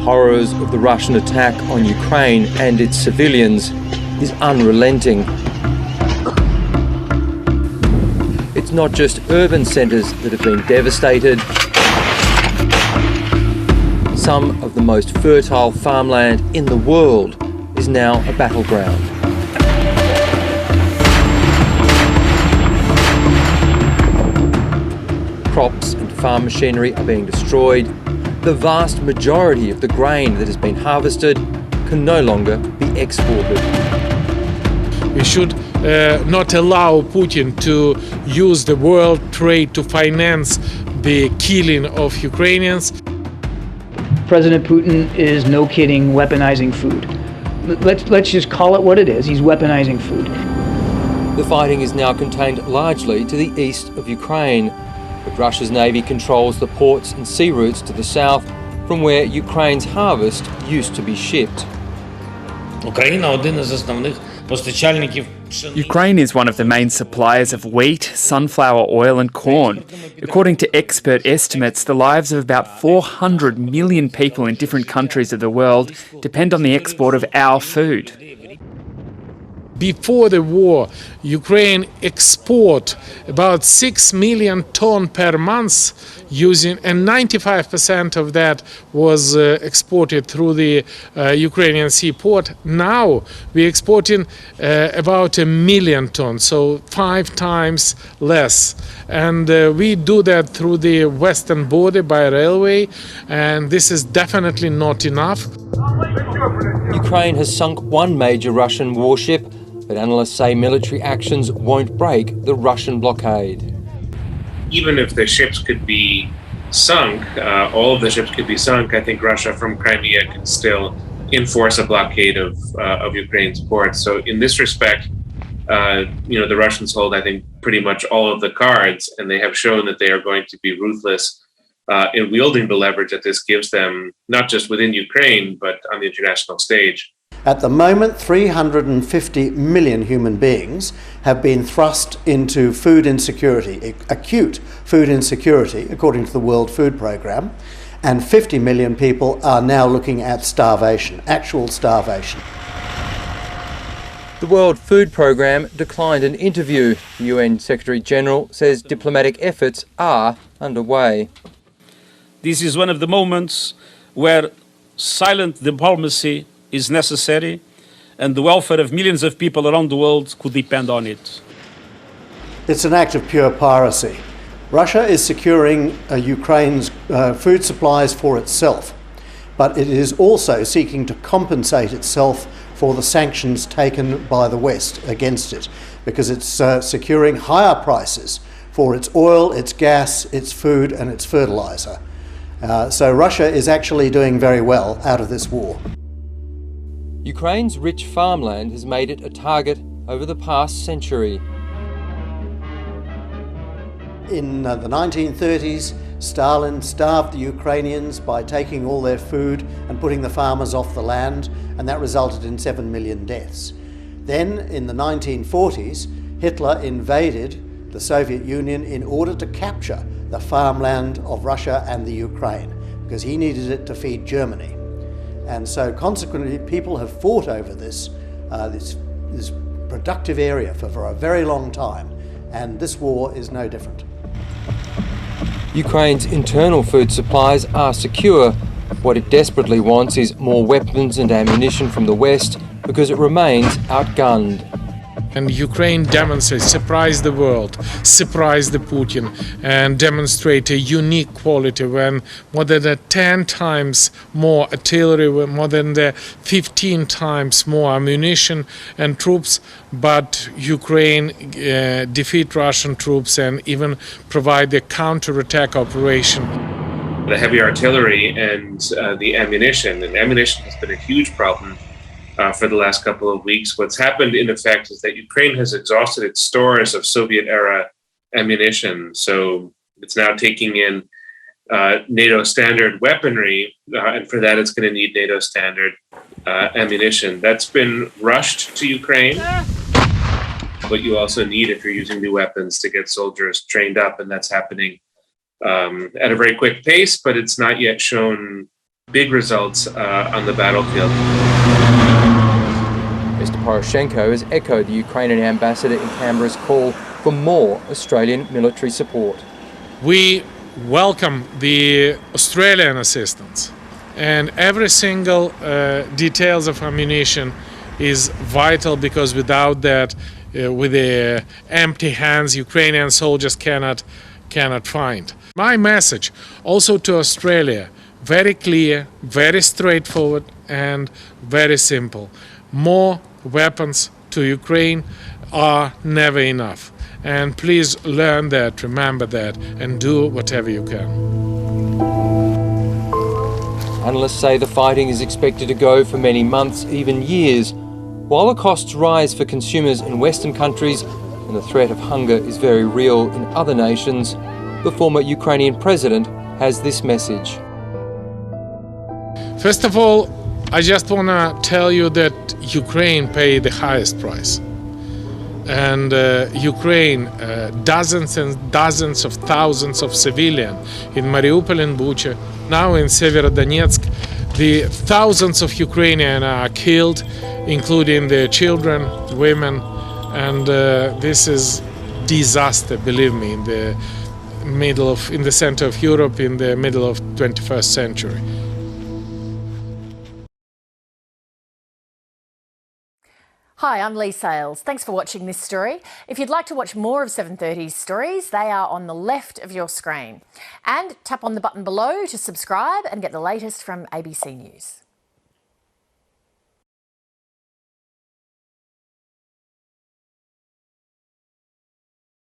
horrors of the Russian attack on Ukraine and its civilians is unrelenting. It's not just urban centres that have been devastated. Some of the most fertile farmland in the world is now a battleground. Crops and farm machinery are being destroyed. The vast majority of the grain that has been harvested can no longer be exported. We should not allow Putin to use the world trade to finance the killing of Ukrainians. President Putin is, no kidding, weaponizing food. Let's just call it what it is. He's weaponizing food. The fighting is now contained largely to the east of Ukraine, but Russia's navy controls the ports and sea routes to the south from where Ukraine's harvest used to be shipped. Ukraine is one of the main suppliers of wheat, sunflower oil and corn. According to expert estimates, the lives of about 400 million people in different countries of the world depend on the export of our food. Before the war, Ukraine export about 6 million ton per month and 95% of that was exported through the Ukrainian seaport. Now we're exporting about 1 million tons, so 5 times less. And we do that through the western border by railway, and this is definitely not enough. Ukraine has sunk one major Russian warship, but analysts say military actions won't break the Russian blockade. Even if the ships could be sunk, all of the ships could be sunk, I think Russia from Crimea can still enforce a blockade of Ukraine's ports. So in this respect, the Russians hold, I think, pretty much all of the cards, and they have shown that they are going to be ruthless in wielding the leverage that this gives them, not just within Ukraine, but on the international stage. At the moment, 350 million human beings have been thrust into food insecurity, acute food insecurity, according to the World Food Programme, and 50 million people are now looking at starvation, actual starvation. The World Food Programme declined an interview. The UN Secretary-General says diplomatic efforts are underway. This is one of the moments where silent diplomacy is necessary, and the welfare of millions of people around the world could depend on it. It's an act of pure piracy. Russia is securing Ukraine's food supplies for itself, but it is also seeking to compensate itself for the sanctions taken by the West against it, because it's securing higher prices for its oil, its gas, its food and its fertilizer. So Russia is actually doing very well out of this war. Ukraine's rich farmland has made it a target over the past century. In the 1930s, Stalin starved the Ukrainians by taking all their food and putting the farmers off the land, and that resulted in 7 million deaths. Then, in the 1940s, Hitler invaded the Soviet Union in order to capture the farmland of Russia and the Ukraine, because he needed it to feed Germany. And so consequently, people have fought over this productive area for a very long time, and this war is no different. Ukraine's internal food supplies are secure. What it desperately wants is more weapons and ammunition from the West because it remains outgunned. And Ukraine demonstrates, surprise the world, surprise the Putin, and demonstrate a unique quality when more than 10 times more artillery, more than 15 times more ammunition and troops, but Ukraine defeat Russian troops and even provide a counterattack operation. The heavy artillery and the ammunition, has been a huge problem for the last couple of weeks. What's happened, in effect, is that Ukraine has exhausted its stores of Soviet-era ammunition. So it's now taking in NATO standard weaponry, and for that it's going to need NATO standard ammunition. That's been rushed to Ukraine. What you also need if you're using new weapons to get soldiers trained up, and that's happening at a very quick pace, but it's not yet shown big results on the battlefield. Mr Poroshenko has echoed the Ukrainian ambassador in Canberra's call for more Australian military support. We welcome the Australian assistance, and every single details of ammunition is vital, because without that, with the empty hands, Ukrainian soldiers cannot find. My message also to Australia, very clear, very straightforward, and very simple. More weapons to Ukraine are never enough. And please learn that, remember that, and do whatever you can. Analysts say the fighting is expected to go for many months, even years. While the costs rise for consumers in Western countries and the threat of hunger is very real in other nations, the former Ukrainian president has this message. First of all, I just want to tell you that Ukraine paid the highest price. And Ukraine, dozens and dozens of thousands of civilians in Mariupol and Bucha, now in Severodonetsk, the thousands of Ukrainians are killed, including their children, women, and this is disaster, believe me, in the center of Europe, in the middle of 21st century. Hi, I'm Lee Sales. Thanks for watching this story. If you'd like to watch more of 730's stories, they are on the left of your screen. And tap on the button below to subscribe and get the latest from ABC News.